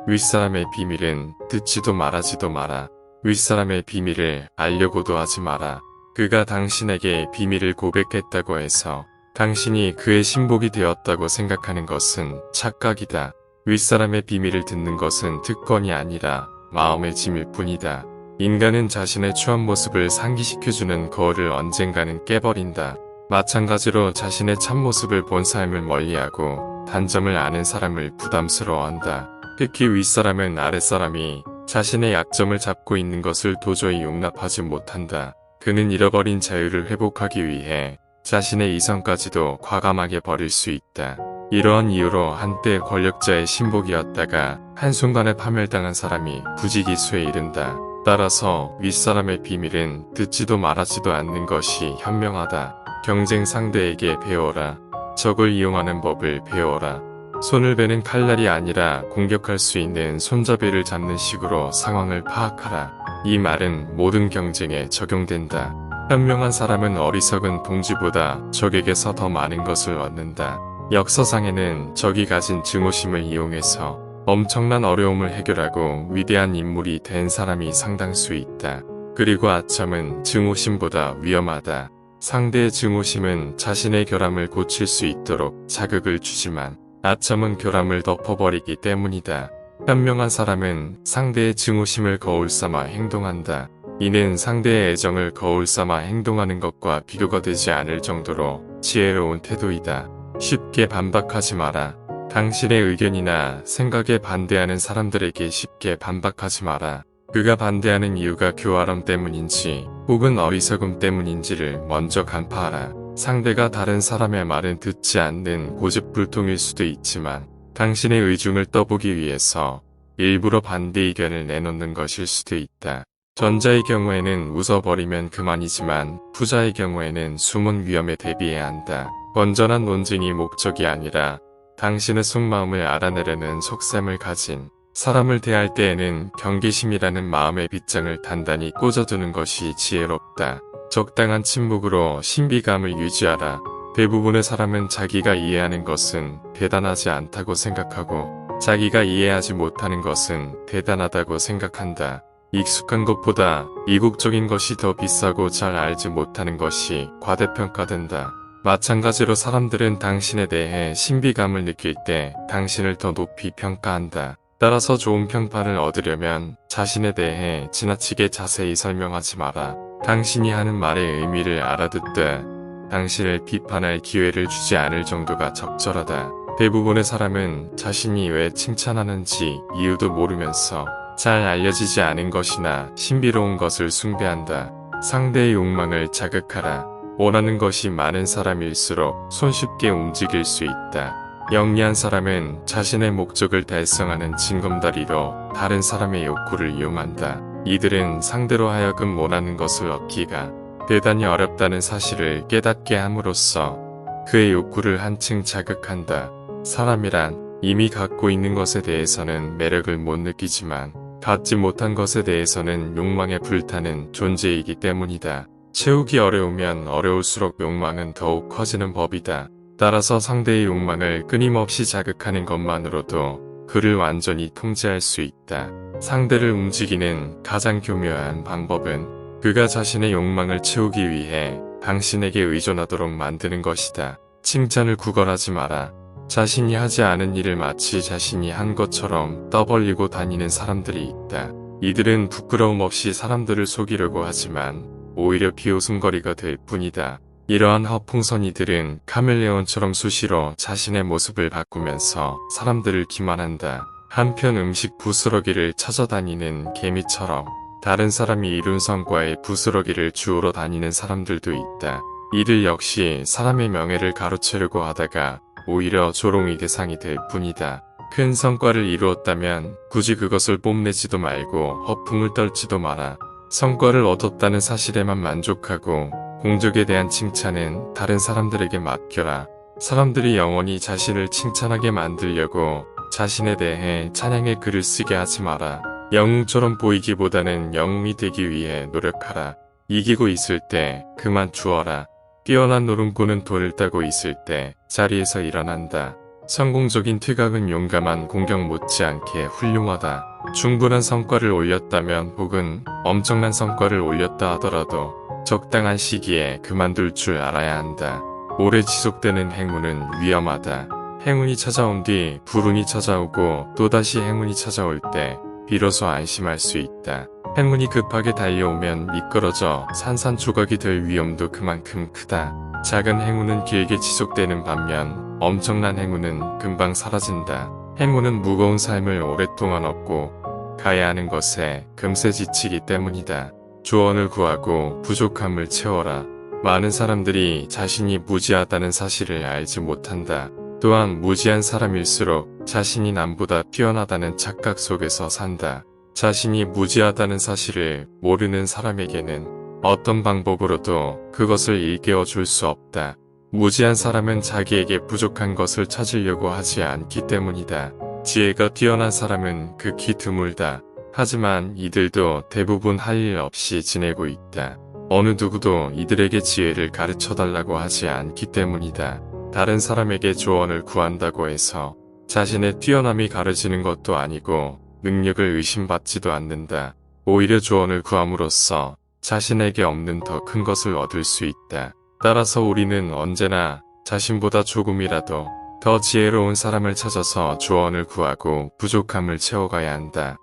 윗사람의 비밀은 듣지도 말하지도 마라. 윗사람의 비밀을 알려고도 하지 마라. 그가 당신에게 비밀을 고백했다고 해서 당신이 그의 신복이 되었다고 생각하는 것은 착각이다. 윗사람의 비밀을 듣는 것은 특권이 아니라 마음의 짐일 뿐이다. 인간은 자신의 추한 모습을 상기시켜주는 거울을 언젠가는 깨버린다. 마찬가지로 자신의 참모습을 본 삶을 멀리하고 단점을 아는 사람을 부담스러워한다. 특히 윗사람은 아랫사람이 자신의 약점을 잡고 있는 것을 도저히 용납하지 못한다. 그는 잃어버린 자유를 회복하기 위해 자신의 이성까지도 과감하게 버릴 수 있다. 이러한 이유로 한때 권력자의 신복이었다가 한순간에 파멸당한 사람이 부지기수에 이른다. 따라서 윗사람의 비밀은 듣지도 말하지도 않는 것이 현명하다. 경쟁 상대에게 배워라. 적을 이용하는 법을 배워라. 손을 베는 칼날이 아니라 공격할 수 있는 손잡이를 잡는 식으로 상황을 파악하라. 이 말은 모든 경쟁에 적용된다. 현명한 사람은 어리석은 동지보다 적에게서 더 많은 것을 얻는다. 역사상에는 적이 가진 증오심을 이용해서 엄청난 어려움을 해결하고 위대한 인물이 된 사람이 상당수 있다. 그리고 아첨은 증오심보다 위험하다. 상대의 증오심은 자신의 결함을 고칠 수 있도록 자극을 주지만 아첨은 결함을 덮어버리기 때문이다. 현명한 사람은 상대의 증오심을 거울 삼아 행동한다. 이는 상대의 애정을 거울 삼아 행동하는 것과 비교가 되지 않을 정도로 지혜로운 태도이다. 쉽게 반박하지 마라. 당신의 의견이나 생각에 반대하는 사람들에게 쉽게 반박하지 마라. 그가 반대하는 이유가 교활함 때문인지 혹은 어리석음 때문인지를 먼저 간파하라. 상대가 다른 사람의 말은 듣지 않는 고집불통일 수도 있지만 당신의 의중을 떠보기 위해서 일부러 반대 의견을 내놓는 것일 수도 있다. 전자의 경우에는 웃어버리면 그만이지만 후자의 경우에는 숨은 위험에 대비해야 한다. 건전한 논쟁이 목적이 아니라 당신의 속마음을 알아내려는 속셈을 가진 사람을 대할 때에는 경계심이라는 마음의 빗장을 단단히 꽂아두는 것이 지혜롭다. 적당한 침묵으로 신비감을 유지하라. 대부분의 사람은 자기가 이해하는 것은 대단하지 않다고 생각하고 자기가 이해하지 못하는 것은 대단하다고 생각한다. 익숙한 것보다 이국적인 것이 더 비싸고 잘 알지 못하는 것이 과대평가된다. 마찬가지로 사람들은 당신에 대해 신비감을 느낄 때 당신을 더 높이 평가한다. 따라서 좋은 평판을 얻으려면 자신에 대해 지나치게 자세히 설명하지 마라. 당신이 하는 말의 의미를 알아듣되 당신을 비판할 기회를 주지 않을 정도가 적절하다. 대부분의 사람은 자신이 왜 칭찬하는지 이유도 모르면서 잘 알려지지 않은 것이나 신비로운 것을 숭배한다. 상대의 욕망을 자극하라. 원하는 것이 많은 사람일수록 손쉽게 움직일 수 있다. 영리한 사람은 자신의 목적을 달성하는 징검다리로 다른 사람의 욕구를 이용한다. 이들은 상대로 하여금 원하는 것을 얻기가 대단히 어렵다는 사실을 깨닫게 함으로써 그의 욕구를 한층 자극한다. 사람이란 이미 갖고 있는 것에 대해서는 매력을 못 느끼지만 갖지 못한 것에 대해서는 욕망에 불타는 존재이기 때문이다. 채우기 어려우면 어려울수록 욕망은 더욱 커지는 법이다. 따라서 상대의 욕망을 끊임없이 자극하는 것만으로도 그를 완전히 통제할 수 있다. 상대를 움직이는 가장 교묘한 방법은 그가 자신의 욕망을 채우기 위해 당신에게 의존하도록 만드는 것이다. 칭찬을 구걸하지 마라. 자신이 하지 않은 일을 마치 자신이 한 것처럼 떠벌리고 다니는 사람들이 있다. 이들은 부끄러움 없이 사람들을 속이려고 하지만 오히려 비웃음거리가 될 뿐이다. 이러한 허풍선이들은 카멜레온처럼 수시로 자신의 모습을 바꾸면서 사람들을 기만한다. 한편 음식 부스러기를 찾아다니는 개미처럼 다른 사람이 이룬 성과의 부스러기를 주우러 다니는 사람들도 있다. 이들 역시 사람의 명예를 가로채려고 하다가 오히려 조롱의 대상이 될 뿐이다. 큰 성과를 이루었다면 굳이 그것을 뽐내지도 말고 허풍을 떨지도 마라. 성과를 얻었다는 사실에만 만족하고 공적에 대한 칭찬은 다른 사람들에게 맡겨라. 사람들이 영원히 자신을 칭찬하게 만들려고 자신에 대해 찬양의 글을 쓰게 하지 마라. 영웅처럼 보이기보다는 영웅이 되기 위해 노력하라. 이기고 있을 때 그만 주어라. 뛰어난 노름꾼은 돌을 따고 있을 때 자리에서 일어난다. 성공적인 퇴각은 용감한 공격 못지않게 훌륭하다. 충분한 성과를 올렸다면 혹은 엄청난 성과를 올렸다 하더라도 적당한 시기에 그만둘 줄 알아야 한다. 오래 지속되는 행운은 위험하다. 행운이 찾아온 뒤 불운이 찾아오고 또다시 행운이 찾아올 때 비로소 안심할 수 있다. 행운이 급하게 달려오면 미끄러져 산산조각이 될 위험도 그만큼 크다. 작은 행운은 길게 지속되는 반면 엄청난 행운은 금방 사라진다. 행운은 무거운 삶을 오랫동안 얻고 가야 하는 것에 금세 지치기 때문이다. 조언을 구하고 부족함을 채워라. 많은 사람들이 자신이 무지하다는 사실을 알지 못한다. 또한 무지한 사람일수록 자신이 남보다 뛰어나다는 착각 속에서 산다. 자신이 무지하다는 사실을 모르는 사람에게는 어떤 방법으로도 그것을 일깨워 줄 수 없다. 무지한 사람은 자기에게 부족한 것을 찾으려고 하지 않기 때문이다. 지혜가 뛰어난 사람은 극히 드물다. 하지만 이들도 대부분 할 일 없이 지내고 있다. 어느 누구도 이들에게 지혜를 가르쳐달라고 하지 않기 때문이다. 다른 사람에게 조언을 구한다고 해서 자신의 뛰어남이 가려지는 것도 아니고 능력을 의심받지도 않는다. 오히려 조언을 구함으로써 자신에게 없는 더 큰 것을 얻을 수 있다. 따라서 우리는 언제나 자신보다 조금이라도 더 지혜로운 사람을 찾아서 조언을 구하고 부족함을 채워가야 한다.